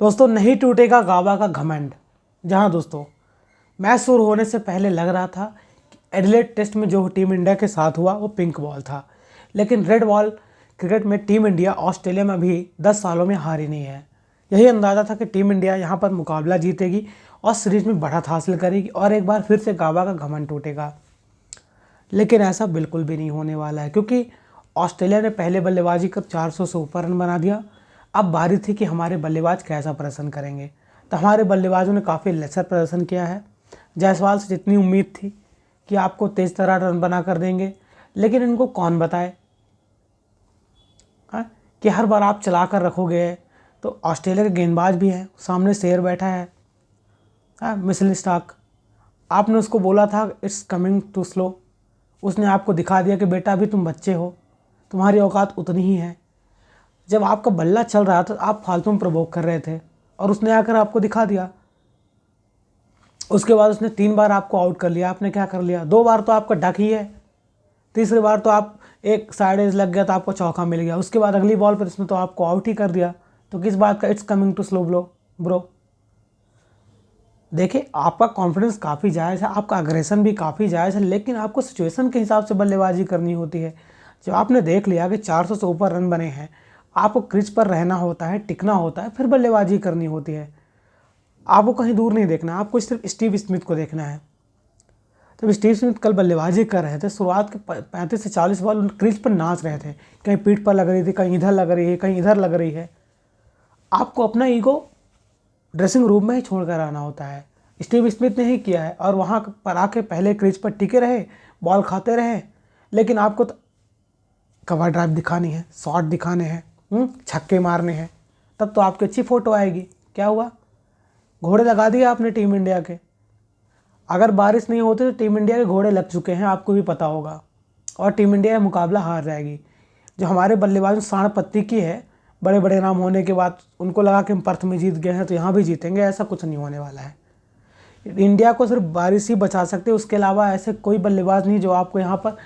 दोस्तों नहीं टूटेगा गाबा का घमंड। जहां दोस्तों मैच शुरू होने से पहले लग रहा था कि एडिलेड टेस्ट में जो टीम इंडिया के साथ हुआ वो पिंक बॉल था, लेकिन रेड बॉल क्रिकेट में टीम इंडिया ऑस्ट्रेलिया में भी 10 सालों में हारी नहीं है। यही अंदाज़ा था कि टीम इंडिया यहां पर मुकाबला जीतेगी और सीरीज में बढ़त हासिल करेगी और एक बार फिर से गाबा का घमंड टूटेगा। लेकिन ऐसा बिल्कुल भी नहीं होने वाला है, क्योंकि ऑस्ट्रेलिया ने पहले बल्लेबाजी कर 400 से ऊपर रन बना दिया। अब बारी थी कि हमारे बल्लेबाज कैसा प्रदर्शन करेंगे, तो हमारे बल्लेबाजों ने काफ़ी लेसर प्रदर्शन किया है। जायसवाल से जितनी उम्मीद थी कि आपको तेज तरह रन बना कर देंगे, लेकिन इनको कौन बताए कि हर बार आप चला कर रखोगे। तो ऑस्ट्रेलिया के गेंदबाज भी हैं, सामने शेर बैठा है मिचेल स्टार्क। आपने उसको बोला था इट्स कमिंग टू स्लो, उसने आपको दिखा दिया कि बेटा अभी तुम बच्चे हो, तुम्हारी औकात उतनी ही है। जब आपका बल्ला चल रहा था आप फालतू में प्रवोक कर रहे थे और उसने आकर आपको दिखा दिया। उसके बाद उसने 3 बार आपको आउट कर लिया। आपने क्या कर लिया? 2 बार तो आपका डक ही है, तीसरी बार तो आप एक साइड एज लग गया तो आपको चौका मिल गया। उसके बाद अगली बॉल पर उसने तो आपको आउट ही कर दिया। तो किस बात का it's coming too slow bro? देखिए, आपका कॉन्फिडेंस काफ़ी जायज़ है, आपका अग्रेशन भी काफ़ी जायज़ है, लेकिन आपको सिचुएशन के हिसाब से बल्लेबाजी करनी होती है। जब आपने देख लिया कि 400 से ऊपर रन बने हैं, आपको क्रीज पर रहना होता है, टिकना होता है, फिर बल्लेबाजी करनी होती है। आपको कहीं दूर नहीं देखना, आपको सिर्फ स्टीव स्मिथ को देखना है। जब स्टीव स्मिथ कल बल्लेबाजी कर रहे थे, शुरुआत के 35 से 40 बॉल क्रीज पर नाच रहे थे, कहीं पीठ पर लग रही थी, कहीं इधर लग रही है, कहीं इधर लग रही है। आपको अपना ईगो ड्रेसिंग रूम में ही छोड़ कर आना होता है। स्टीव स्मिथ ने ही किया है और वहाँ पर आके पहले क्रीज पर टिके रहे, बॉल खाते रहे, लेकिन आपको तो कवर ड्राइव दिखानी है, शॉट दिखाने हैं, छक्के मारने हैं, तब तो आपकी अच्छी फ़ोटो आएगी। क्या हुआ? घोड़े लगा दिए आपने टीम इंडिया के। अगर बारिश नहीं होती तो टीम इंडिया के घोड़े लग चुके हैं, आपको भी पता होगा, और टीम इंडिया मुकाबला हार जाएगी। जो हमारे बल्लेबाजों सांड पत्ती की है, बड़े बड़े नाम होने के बाद उनको लगा कि हम पर्थ में जीत गए हैं तो यहाँ भी जीतेंगे, ऐसा कुछ नहीं होने वाला है। इंडिया को सिर्फ बारिश ही बचा सकते हैं, उसके अलावा ऐसे कोई बल्लेबाज नहीं जो आपको यहाँ पर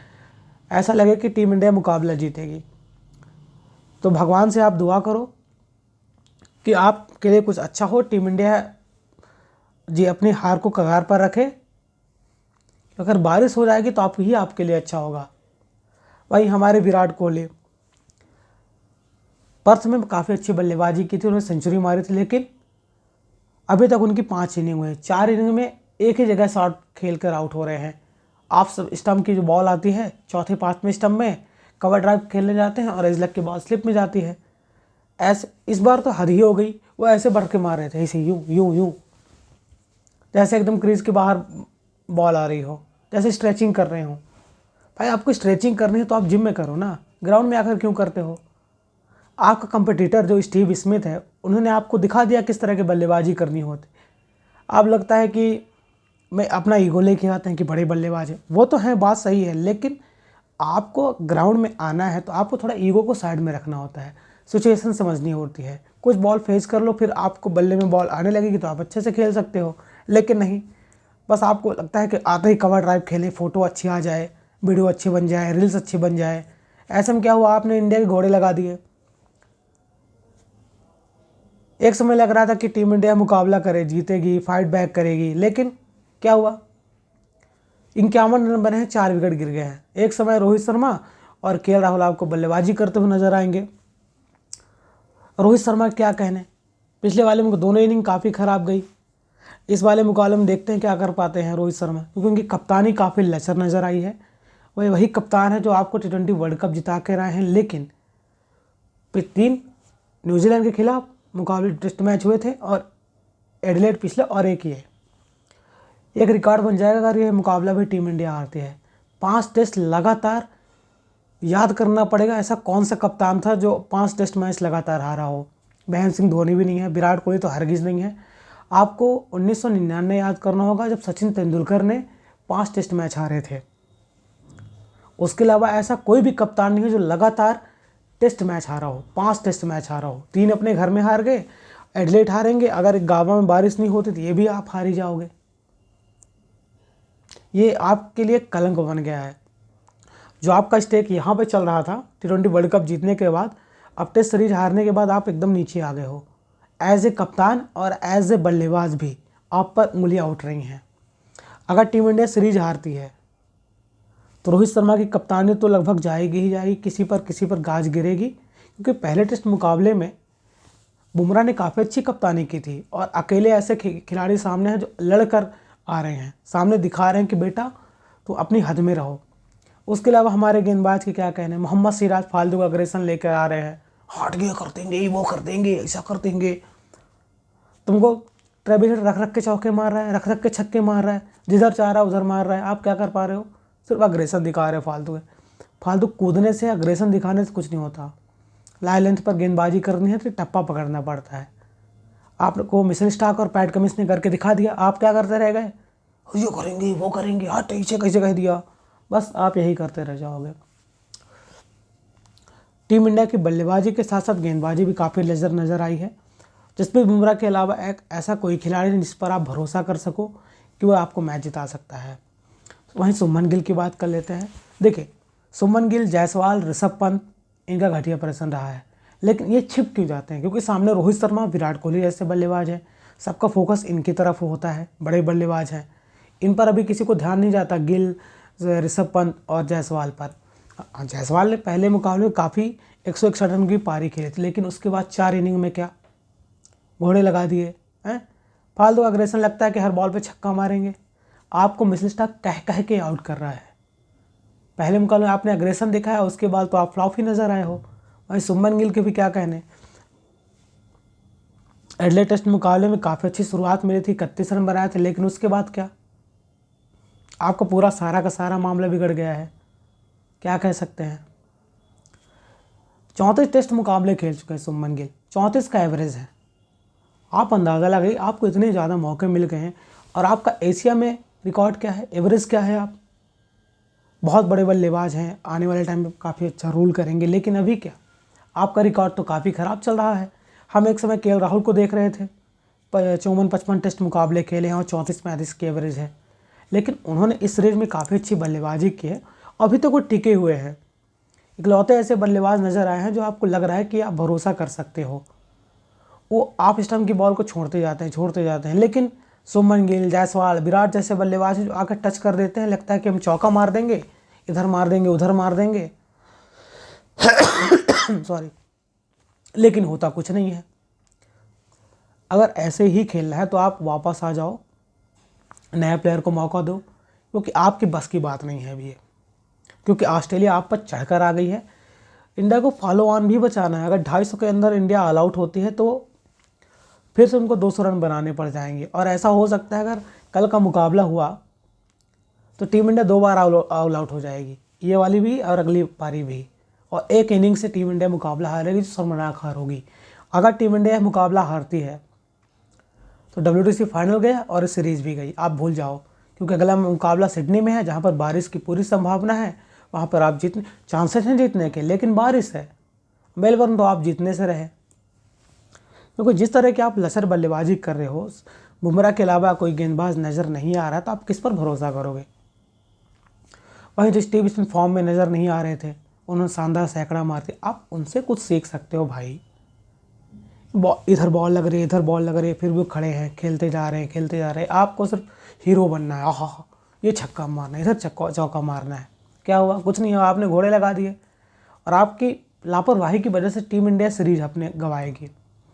ऐसा लगे कि टीम इंडिया मुकाबला जीतेगी। तो भगवान से आप दुआ करो कि आपके लिए कुछ अच्छा हो, टीम इंडिया जी अपनी हार को कगार पर रखे। अगर बारिश हो जाएगी तो आपके लिए अच्छा होगा। वही हमारे विराट कोहली पर्थ में काफ़ी अच्छी बल्लेबाजी की थी, उन्होंने सेंचुरी मारी थी, लेकिन अभी तक उनकी 5 इनिंग हुई, 4 इनिंग में एक ही जगह शॉट खेल कर आउट हो रहे हैं। आप सब स्टंप की जो बॉल आती है चौथे 5वें स्टंप में, कवर ड्राइव खेलने जाते हैं और एजलक के बॉल स्लिप में जाती है। ऐसे इस बार तो हद ही हो गई, वो ऐसे बढ़ के मार रहे थे, ऐसे यूं यूं यूं, जैसे एकदम क्रीज के बाहर बॉल आ रही हो, जैसे स्ट्रेचिंग कर रहे हो। भाई आपको स्ट्रेचिंग करनी है तो आप जिम में करो ना, ग्राउंड में आकर क्यों करते हो? आपका कंपटीटर जो स्टीव स्मिथ है, उन्होंने आपको दिखा दिया किस तरह की बल्लेबाजी करनी होती। अब लगता है कि मैं अपना ईगो लेके आते हैं कि बड़े बल्लेबाज हैं, वो तो है, बात सही है, लेकिन आपको ग्राउंड में आना है तो आपको थोड़ा ईगो को साइड में रखना होता है, सिचुएशन समझनी होती है। कुछ बॉल फेस कर लो, फिर आपको बल्ले में बॉल आने लगेगी तो आप अच्छे से खेल सकते हो, लेकिन नहीं, बस आपको लगता है कि आते ही कवर ड्राइव खेलें, फ़ोटो अच्छी आ जाए, वीडियो अच्छी बन जाए, रील्स अच्छी बन जाए। ऐसे में क्या हुआ? आपने इंडिया के घोड़े लगा दिए। एक समय लग रहा था कि टीम इंडिया मुकाबला करे, जीतेगी, फाइट बैक करेगी, लेकिन क्या हुआ? 51 रन बने हैं, 4 विकेट गिर गए हैं। एक समय रोहित शर्मा और के राहुल आपको बल्लेबाजी करते हुए नजर आएंगे। रोहित शर्मा क्या कहने, पिछले वाले में दोनों इनिंग काफ़ी ख़राब गई। इस वाले मुकाबले में देखते हैं क्या कर पाते हैं रोहित शर्मा, क्योंकि उनकी कप्तानी काफ़ी लचर नज़र आई है। वही कप्तान है जो आपको T20 वर्ल्ड कप जिता के रहे हैं, लेकिन 3 न्यूजीलैंड के खिलाफ मुकाबले टेस्ट मैच हुए थे और एडिलेड पिछले और एक ही है। एक रिकॉर्ड बन जाएगा अगर ये मुकाबला भी टीम इंडिया हारती है। 5 टेस्ट लगातार, याद करना पड़ेगा ऐसा कौन सा कप्तान था जो 5 टेस्ट मैच लगातार हारा हो। महेंद्र सिंह धोनी भी नहीं है, विराट कोहली तो हरगिज़ नहीं है। आपको 1999 याद करना होगा जब सचिन तेंदुलकर ने 5 टेस्ट मैच हारे थे। उसके अलावा ऐसा कोई भी कप्तान नहीं है जो लगातार टेस्ट मैच हारा हो, 5 टेस्ट मैच हारा हो। 3 अपने घर में हार गए, एडिलेड हारेंगे, अगर गाबा में बारिश नहीं होती तो ये भी आप हार ही जाओगे। ये आपके लिए कलंक बन गया है। जो आपका स्टेक यहाँ पे चल रहा था T20 वर्ल्ड कप जीतने के बाद, अब टेस्ट सीरीज हारने के बाद आप एकदम नीचे आ गए हो। एज ए कप्तान और एज ए बल्लेबाज भी आप पर उंगलियां उठ रही हैं। अगर टीम इंडिया सीरीज हारती है तो रोहित शर्मा की कप्तानी तो लगभग जाएगी ही जाएगी, किसी पर गाज गिरेगी, क्योंकि पहले टेस्ट मुकाबले में बुमराह ने काफ़ी अच्छी कप्तानी की थी और अकेले ऐसे खिलाड़ी सामने हैं जो लड़कर आ रहे हैं, सामने दिखा रहे हैं कि बेटा तो अपनी हद में रहो। उसके अलावा हमारे गेंदबाज के क्या कहने, मोहम्मद सिराज फालतू का अग्रेशन लेकर आ रहे हैं, हार्ड गेयर कर देंगे, वो कर देंगे, ऐसा कर देंगे। तुमको ट्रेविस हेड रख रख के चौके मार रहा है, रख रख के छक्के मार रहा है, जिधर चाह रहा है उधर मार रहा है, आप क्या कर पा रहे हो? सिर्फ अग्रेशन दिखा रहे हो फालतू है। फालतू कूदने से, अग्रेशन दिखाने से कुछ नहीं होता। लाइन लेंथ पर गेंदबाजी करनी है तो टप्पा पकड़ना पड़ता है। आपको मिशेल स्टार्क और पैट कमिंस ने करके दिखा दिया, आप क्या करते रह गए? ये करेंगे, वो करेंगे, हाँ ऐसे कैसे कह दिया, बस आप यही करते रह जाओगे। टीम इंडिया की बल्लेबाजी के साथ साथ गेंदबाजी भी काफ़ी नज़र आई है, जसप्रीत बुमराह के अलावा एक ऐसा कोई खिलाड़ी नहीं जिस पर आप भरोसा कर सको कि वह आपको मैच जिता सकता है। वहीं शुभमन गिल की बात कर लेते हैं। देखिए, शुभमन गिल, जायसवाल, ऋषभ पंत, इनका घटिया प्रदर्शन रहा है, लेकिन ये छिप क्यों जाते हैं? क्योंकि सामने रोहित शर्मा, विराट कोहली जैसे बल्लेबाज हैं, सबका फोकस इनकी तरफ होता है, बड़े बल्लेबाज हैं, इन पर अभी किसी को ध्यान नहीं जाता, गिल, ऋषभ पंत और जायसवाल पर। जायसवाल ने पहले मुकाबले में काफ़ी 161 रन की पारी खेली थी, लेकिन उसके बाद 4 इनिंग में क्या घोड़े लगा दिए हैं। फालतू अग्रेशन, लगता है कि हर बॉल पे छक्का मारेंगे। आपको मिशेल स्टार्क कह के आउट कर रहा है। पहले मुकाबले में आपने अग्रेशन दिखा है, उसके बाद तो आप फ्लॉप ही नजर आए हो। वहीं शुभमन गिल के भी क्या कहने, एडलेड टेस्ट मुकाबले में काफ़ी अच्छी शुरुआत मिली थी, 31 रन बनाए थे, लेकिन उसके बाद क्या, आपका पूरा सारा का सारा मामला बिगड़ गया है। क्या कह सकते हैं? 34 टेस्ट मुकाबले खेल चुके हैं शुभमन गिल, 34 का एवरेज है। आप अंदाज़ा लगाइए, आपको इतने ज़्यादा मौके मिल गए हैं और आपका एशिया में रिकॉर्ड क्या है, एवरेज क्या है? आप बहुत बड़े बल्लेबाज हैं, आने वाले टाइम में काफ़ी अच्छा रूल करेंगे, लेकिन अभी क्या, आपका रिकॉर्ड तो काफ़ी ख़राब चल रहा है। हम एक समय केएल राहुल को देख रहे थे, 54-55 टेस्ट मुकाबले खेले हैं और 34-35 की एवरेज है, लेकिन उन्होंने इस सीरीज में काफ़ी अच्छी बल्लेबाजी की है, अभी तक वो टिके हुए हैं। इकलौते ऐसे बल्लेबाज नज़र आए हैं जो आपको लग रहा है कि आप भरोसा कर सकते हो। वो आप स्टंप की बॉल को छोड़ते जाते हैं, लेकिन शुभमन गिल, जायसवाल, विराट जैसे बल्लेबाज जो आकर टच कर देते हैं, लगता है कि हम चौका मार देंगे, इधर मार देंगे, उधर मार देंगे सॉरी, लेकिन होता कुछ नहीं है। अगर ऐसे ही खेलना है तो आप वापस आ जाओ, नए प्लेयर को मौका दो, क्योंकि आपकी बस की बात नहीं है अभी ये, क्योंकि ऑस्ट्रेलिया आप पर चढ़कर आ गई है। इंडिया को फॉलो ऑन भी बचाना है। अगर 250 के अंदर इंडिया ऑल आउट होती है तो फिर से उनको 200 रन बनाने पड़ जाएंगे, और ऐसा हो सकता है अगर कल का मुकाबला हुआ तो टीम इंडिया 2 बार ऑल आउट हो जाएगी, ये वाली भी और अगली पारी भी, और एक इनिंग से टीम इंडिया मुकाबला हारेगी जो शर्मनाक हार होगी। अगर टीम इंडिया मुकाबला हारती है तो WTC फाइनल गया और सीरीज भी गई, आप भूल जाओ, क्योंकि अगला मुकाबला सिडनी में है जहाँ पर बारिश की पूरी संभावना है। वहाँ पर आप जीतने चांसेस हैं जीतने के, लेकिन बारिश है। मेलबर्न तो आप जीतने से रहे, क्योंकि जिस तरह की आप लचर बल्लेबाजी कर रहे हो, बुमराह के अलावा कोई गेंदबाज नज़र नहीं आ रहा, तो आप किस पर भरोसा करोगे? वहीं जो स्टीव स्मिथ फॉर्म में नज़र नहीं आ रहे थे, उन्होंने शानदार सैकड़ा मारते, आप उनसे कुछ सीख सकते हो भाई। इधर बॉल लग रही है, इधर बॉल लग रही है, फिर भी खड़े हैं, खेलते जा रहे हैं। आपको सिर्फ हीरो बनना है, आहा ये छक्का मारना है, इधर चौका मारना है। क्या हुआ? कुछ नहीं हुआ, आपने घोड़े लगा दिए, और आपकी लापरवाही की वजह से टीम इंडिया सीरीज अपने गंवाएगी।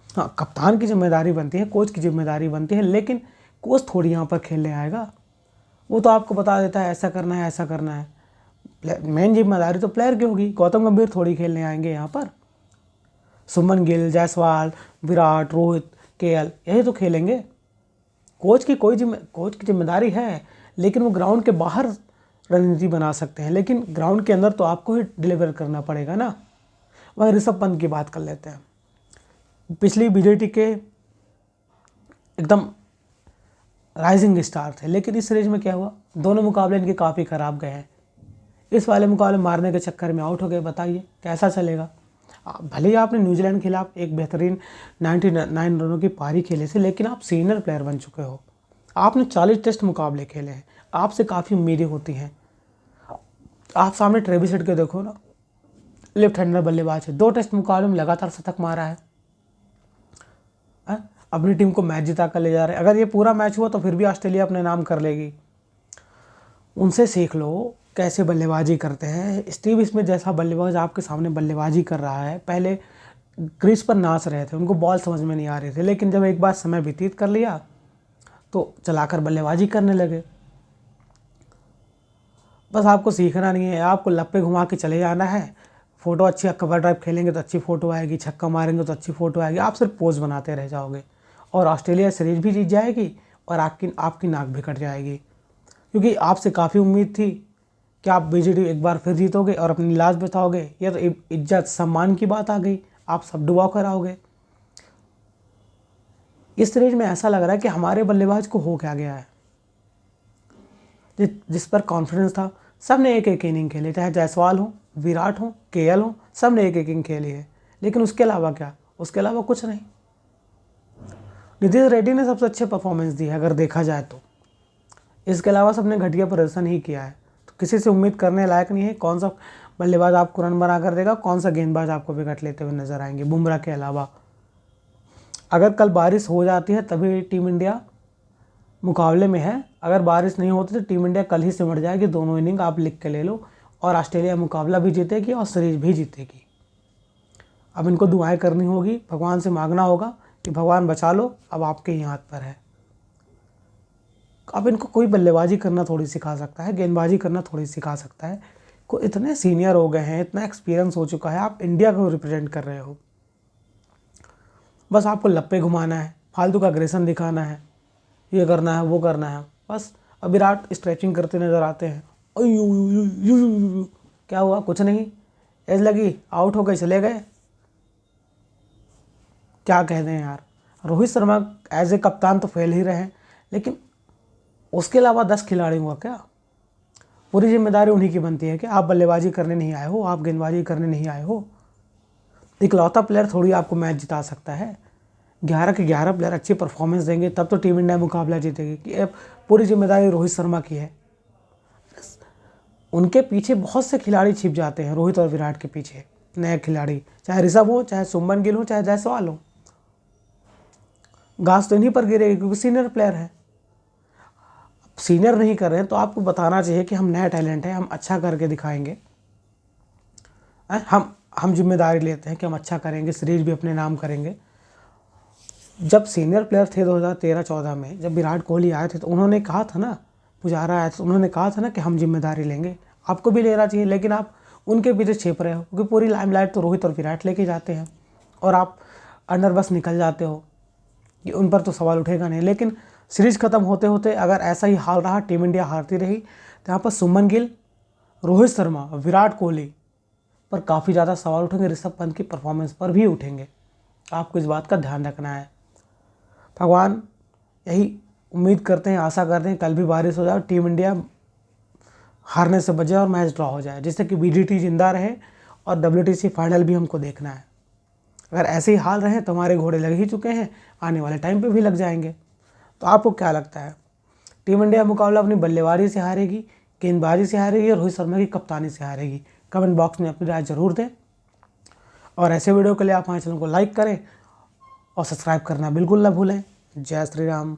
हाँ, कप्तान की जिम्मेदारी बनती है, कोच की जिम्मेदारी बनती है, लेकिन कोच थोड़ी यहाँ पर खेलने आएगा। वो तो आपको बता देता है ऐसा करना है, ऐसा करना है। मेन जिम्मेदारी तो प्लेयर की होगी। गौतम गंभीर थोड़ी खेलने आएंगे यहाँ पर। शुभमन गिल, जायसवाल, विराट, रोहित, केएल यही तो खेलेंगे। कोच की जिम्मेदारी है, लेकिन वो ग्राउंड के बाहर रणनीति बना सकते हैं, लेकिन ग्राउंड के अंदर तो आपको ही डिलीवर करना पड़ेगा ना। वहीं ऋषभ पंत की बात कर लेते हैं। पिछली BJT के एकदम राइजिंग स्टार थे, लेकिन इस सीरीज में क्या हुआ, दोनों मुकाबले इनके काफ़ी ख़राब गए हैं। इस वाले मुकाबले मारने के चक्कर में आउट हो गए, बताइए कैसा चलेगा। भले ही आपने न्यूजीलैंड के खिलाफ एक बेहतरीन 99 रनों की पारी खेली थी, लेकिन आप सीनियर प्लेयर बन चुके हो, आपने 40 टेस्ट मुकाबले खेले हैं, आपसे काफ़ी उम्मीदें होती हैं। आप सामने ट्रेविस हेड के देखो ना, लेफ्ट हैंडर बल्लेबाज है, 2 टेस्ट मुकाबले में लगातार शतक मारा है। अपनी टीम को मैच जिता कर ले जा रहे हैं। अगर ये पूरा मैच हुआ तो फिर भी ऑस्ट्रेलिया अपने नाम कर लेगी। उनसे सीख लो कैसे बल्लेबाजी करते हैं। स्टीव स्मिथ जैसा बल्लेबाज आपके सामने बल्लेबाजी कर रहा है। पहले क्रीज पर नाच रहे थे, उनको बॉल समझ में नहीं आ रही थी, लेकिन जब एक बार समय व्यतीत कर लिया तो चलाकर बल्लेबाजी करने लगे। बस आपको सीखना नहीं है, आपको लप्पे घुमा के चले जाना है। फ़ोटो अच्छी, कवर ड्राइव खेलेंगे तो अच्छी फ़ोटो आएगी, छक्का मारेंगे तो अच्छी फ़ोटो आएगी, आप सिर्फ पोज बनाते रह जाओगे और ऑस्ट्रेलिया सीरीज भी जीत जाएगी और आपकी नाक भी कट जाएगी। क्योंकि आपसे काफ़ी उम्मीद थी कि आप बीजीटी एक बार फिर जीतोगे और अपनी लाज बचाओगे। ये तो इज्जत सम्मान की बात आ गई, आप सब डुबा कर आओगे। इस सीरीज में ऐसा लग रहा है कि हमारे बल्लेबाज को हो क्या गया है। जिस पर कॉन्फिडेंस था, सब ने एक एक इनिंग खेले, चाहे जायसवाल हो, विराट हो, केएल हो, सब ने एक एक इनिंग खेली है। लेकिन उसके अलावा क्या, उसके अलावा कुछ नहीं। नीतीश रेड्डी ने सबसे अच्छे परफॉर्मेंस दी है अगर देखा जाए तो। इसके अलावा सबने घटिया प्रदर्शन ही किया है। तो किसी से उम्मीद करने लायक नहीं है कौन सा बल्लेबाज आपको रन बना कर देगा, कौन सा गेंदबाज आपको विकेट लेते हुए नजर आएंगे बुमराह के अलावा। अगर कल बारिश हो जाती है तभी टीम इंडिया मुकाबले में है, अगर बारिश नहीं होती तो टीम इंडिया कल ही सिमट जाएगी। दोनों इनिंग आप लिख के ले लो और ऑस्ट्रेलिया मुकाबला भी जीतेगी और सीरीज भी जीतेगी। अब इनको दुआएं करनी होगी, भगवान से मांगना होगा कि भगवान बचा लो, अब आपके ही हाथ पर है। अब इनको कोई बल्लेबाजी करना थोड़ी सिखा सकता है, गेंदबाजी करना थोड़ी सिखा सकता है। को इतने सीनियर हो गए हैं, इतना एक्सपीरियंस हो चुका है, आप इंडिया को रिप्रेजेंट कर रहे हो। बस आपको लप्पे घुमाना है, फालतू का अग्रेशन दिखाना है, ये करना है वो करना है बस। अब विराट स्ट्रेचिंग करते नज़र आते हैं। क्या हुआ, कुछ नहीं, एज लगी, आउट हो गए, चले गए। क्या कह दें यार। रोहित शर्मा एज ए कप्तान तो फेल ही रहे हैं, लेकिन उसके अलावा 10 खिलाड़ी हुआ क्या, पूरी जिम्मेदारी उन्हीं की बनती है कि आप बल्लेबाजी करने नहीं आए हो, आप गेंदबाजी करने नहीं आए हो। इकलौता प्लेयर थोड़ी आपको मैच जिता सकता है। 11 के 11 प्लेयर अच्छी परफॉर्मेंस देंगे तब तो टीम इंडिया मुकाबला जीतेगी। कि अब पूरी जिम्मेदारी रोहित शर्मा की है। उनके पीछे बहुत से खिलाड़ी छिप जाते हैं, रोहित और विराट के पीछे नए खिलाड़ी, चाहे ऋषभ हो, चाहे शुभमन गिल हो, चाहे जायसवाल हो। घास तो इन्हीं पर गिरेगी क्योंकि सीनियर प्लेयर है। सीनियर नहीं कर रहे हैं तो आपको बताना चाहिए कि हम नया टैलेंट है, हम अच्छा करके दिखाएंगे। हम जिम्मेदारी लेते हैं कि हम अच्छा करेंगे, सीरीज भी अपने नाम करेंगे। जब सीनियर प्लेयर थे 2013-14 में, जब विराट कोहली आए थे तो उन्होंने कहा था ना, पुजारा आया था, उन्होंने कहा था ना कि हम जिम्मेदारी लेंगे, आपको भी लेना चाहिए। लेकिन आप उनके पीछे छिप रहे हो क्योंकि पूरी लाइमलाइट तो रोहित और विराट लेके जाते हैं और आप अंडर बस निकल जाते हो कि उन पर तो सवाल उठेगा नहीं। लेकिन सीरीज खत्म होते होते अगर ऐसा ही हाल रहा, टीम इंडिया हारती रही, तो यहाँ पर शुभमन गिल, रोहित शर्मा, विराट कोहली पर काफ़ी ज़्यादा सवाल उठेंगे, ऋषभ पंत की परफॉर्मेंस पर भी उठेंगे। आपको इस बात का ध्यान रखना है। भगवान यही उम्मीद करते हैं, आशा करते हैं कल भी बारिश हो जाए, टीम इंडिया हारने से बचे और मैच ड्रॉ हो जाए, जिससे कि बीजीटी जिंदा रहे और WTC फाइनल भी हमको देखना है। अगर ऐसे ही हाल रहे तो हमारे घोड़े लग ही चुके हैं, आने वाले टाइम पे भी लग जाएंगे। तो आपको क्या लगता है, टीम इंडिया मुकाबला अपनी बल्लेबाजी से हारेगी, गेंदबाजी से हारेगी और रोहित शर्मा की कप्तानी से हारेगी? कमेंट बॉक्स में अपनी राय जरूर दें और ऐसे वीडियो के लिए आप हमारे चैनल को लाइक करें और सब्सक्राइब करना बिल्कुल ना भूलें। जय श्री राम।